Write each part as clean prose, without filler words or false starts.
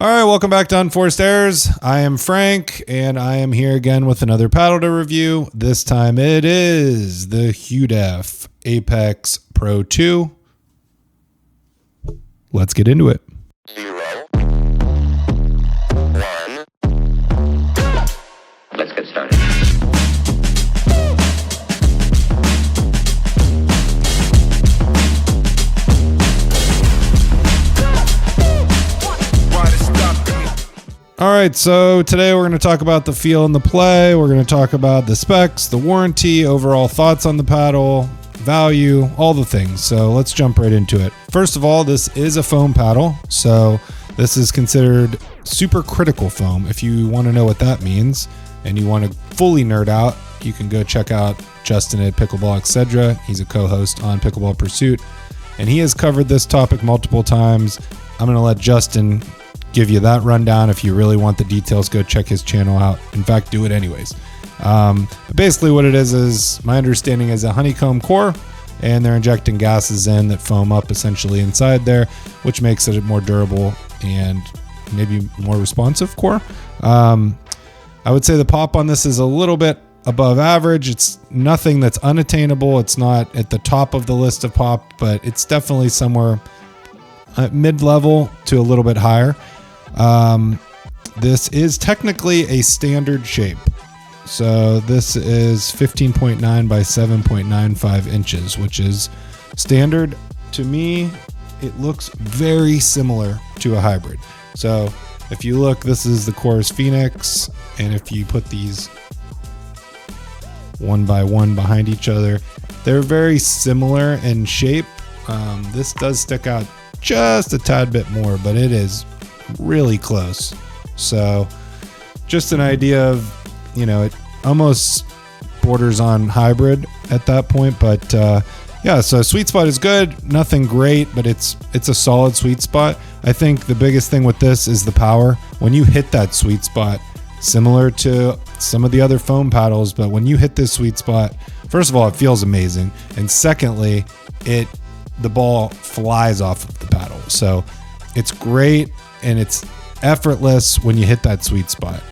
All right, welcome back to Unforced Errors. I am Frank, and I am here again with another paddle to review. This time it is the Hudef Apex Pro 2. Let's get into it. 0, 1. Let's get started. All right, so today we're going to talk about the feel and the play. We're going to talk about the specs, the warranty, overall thoughts on the paddle, value, all the things. So let's jump right into it. First of all, this is a foam paddle. So this is considered supercritical foam. If you want to know what that means and you want to fully nerd out, you can go check out Justin at Pickleball Etc. He's a co-host on Pickleball Pursuit, and he has covered this topic multiple times. I'm going to let Justin give you that rundown. If you really want the details, go check his channel out. In fact, do it anyways. Basically what it is my understanding is a honeycomb core, and they're injecting gases in that foam up essentially inside there, which makes it a more durable and maybe more responsive core. I would say the pop on this is a little bit above average. It's nothing that's unattainable. It's not at the top of the list of pop, but it's definitely somewhere mid-level to a little bit higher. This is technically a standard shape. So this is 15.9 by 7.95 inches, which is standard. To me, it looks very similar to a hybrid. So if you look, this is the Chorus Phoenix, and if you put these one by one behind each other, they're very similar in shape. This does stick out just a tad bit more, but it is really close. So just an idea of, it almost borders on hybrid at that point. But yeah, so sweet spot is good. Nothing great, but it's a solid sweet spot. I think the biggest thing with this is the power. When you hit that sweet spot, similar to some of the other foam paddles, but when you hit this sweet spot, first of all, it feels amazing. And secondly, the ball flies off of the paddle. So it's great and it's effortless when you hit that sweet spot.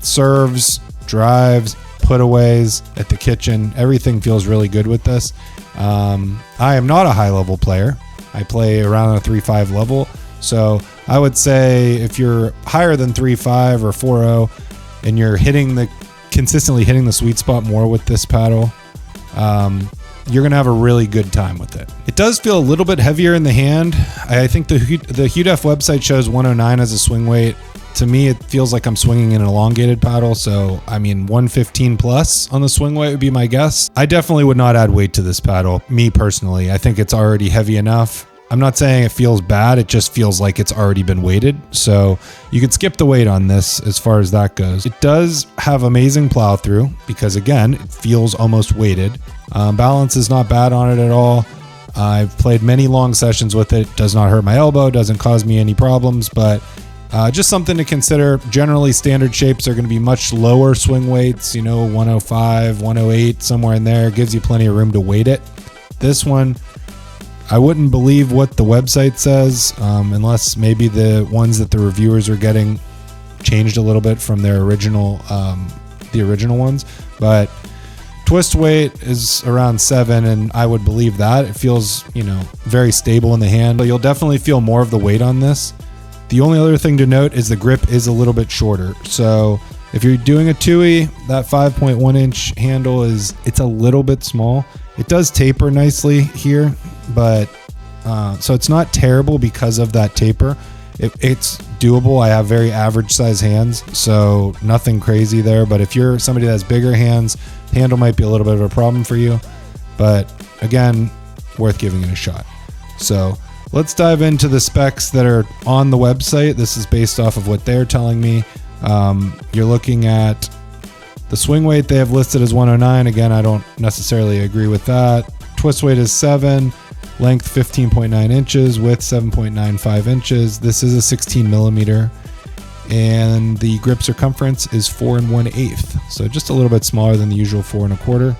Serves, drives, putaways at the kitchen, everything feels really good with this. I am not a high level player. I play around a 3.5 level. So I would say if you're higher than 3.5 or 4.0 and you're consistently hitting the sweet spot more with this paddle, you're going to have a really good time with it. It does feel a little bit heavier in the hand. I think the Hudef website shows 109 as a swing weight. To me, it feels like I'm swinging an elongated paddle. So, 115 plus on the swing weight would be my guess. I definitely would not add weight to this paddle, me personally. I think it's already heavy enough. I'm not saying it feels bad. It just feels like it's already been weighted. So you could skip the weight on this as far as that goes. It does have amazing plow through because, again, it feels almost weighted. Balance is not bad on it at all. I've played many long sessions with it. Does not hurt my elbow. Doesn't cause me any problems. But just something to consider. Generally, standard shapes are going to be much lower swing weights. 105, 108, somewhere in there. Gives you plenty of room to weight it. This one, I wouldn't believe what the website says unless maybe the ones that the reviewers are getting changed a little bit from their original, the original ones. But twist weight is around 7, and I would believe that. It feels, very stable in the hand. But you'll definitely feel more of the weight on this. The only other thing to note is the grip is a little bit shorter. So if you're doing a 2E, that 5.1 inch handle it's a little bit small. It does taper nicely here, but so it's not terrible because of that taper. It's doable. I have very average size hands, so nothing crazy there. But if you're somebody that has bigger hands, the handle might be a little bit of a problem for you. But again, worth giving it a shot. So let's dive into the specs that are on the website. This is based off of what they're telling me. You're looking at the swing weight they have listed as 109. Again, I don't necessarily agree with that. Twist weight is 7, length 15.9 inches, width 7.95 inches. This is a 16 millimeter, and the grip circumference is 4 1/8, so just a little bit smaller than the usual 4 1/4.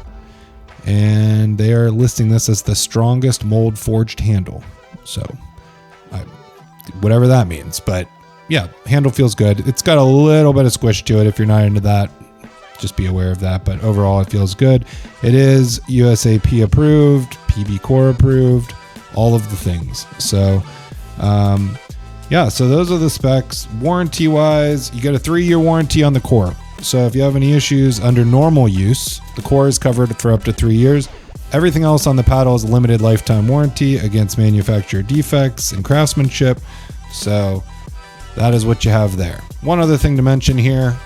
And they are listing this as the strongest mold forged handle. So whatever that means, but yeah, handle feels good. It's got a little bit of squish to it. If you're not into that, just be aware of that. But overall, it feels good. It is USAP approved, PB Core approved, all of the things. So, yeah, so those are the specs. Warranty wise, you get a 3-year warranty on the core. So if you have any issues under normal use, the core is covered for up to 3 years. Everything else on the paddle is a limited lifetime warranty against manufacturer defects and craftsmanship. So that is what you have there. One other thing to mention here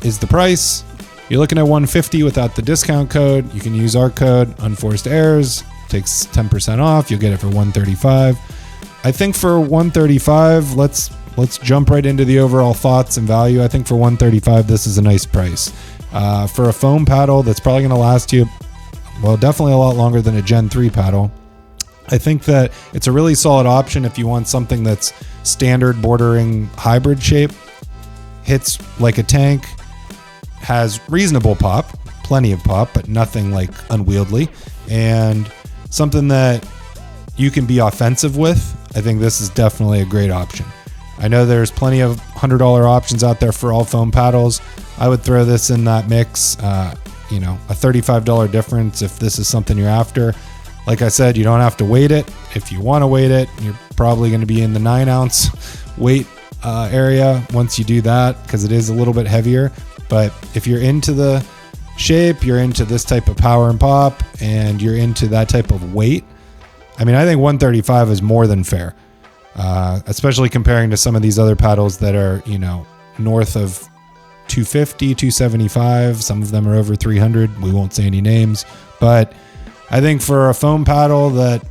is the price. You're looking at $150 without the discount code. You can use our code Unforced Errors. Takes 10% off. You'll get it for $135. I think for $135, let's jump right into the overall thoughts and value. I think for $135, this is a nice price. For a foam paddle that's probably going to last you, well, definitely a lot longer than a Gen 3 paddle. I think that it's a really solid option if you want something that's standard bordering hybrid shape, hits like a tank, has reasonable pop, plenty of pop, but nothing like unwieldy, and something that you can be offensive with. I think this is definitely a great option. I know there's plenty of $100 options out there for all foam paddles. I would throw this in that mix. A $35 difference if this is something you're after. Like I said, you don't have to weight it. If you want to weight it, you're probably going to be in the 9-ounce weight area once you do that, because it is a little bit heavier. But if you're into the shape, you're into this type of power and pop, and you're into that type of weight, I mean, I think 135 is more than fair, especially comparing to some of these other paddles that are, north of 250, 275. Some of them are over 300. We won't say any names, but I think for a foam paddle that,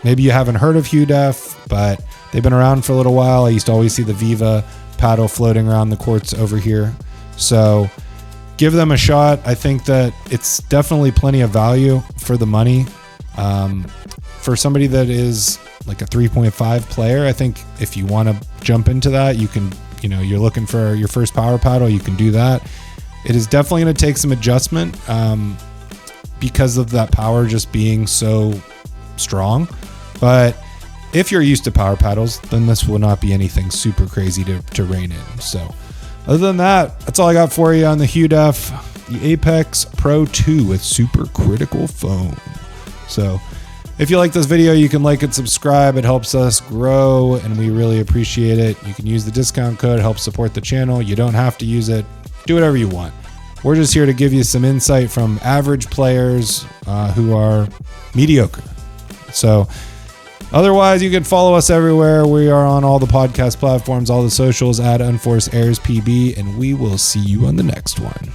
maybe you haven't heard of Hudef, but they've been around for a little while. I used to always see the Viva paddle floating around the courts over here. So give them a shot. I think that it's definitely plenty of value for the money. For somebody that is like a 3.5 player, I think if you want to jump into that, you can, you're looking for your first power paddle, you can do that. It is definitely going to take some adjustment because of that power just being so strong. But if you're used to power paddles, then this will not be anything super crazy to rein in. So other than that, that's all I got for you on the Hudef, the Apex Pro 2 with Supercritical foam. So if you like this video, you can like and subscribe. It helps us grow, and we really appreciate it. You can use the discount code, help support the channel. You don't have to use it. Do whatever you want. We're just here to give you some insight from average players who are mediocre. So otherwise, you can follow us everywhere. We are on all the podcast platforms, all the socials at Unforced Errors PB, and we will see you on the next one.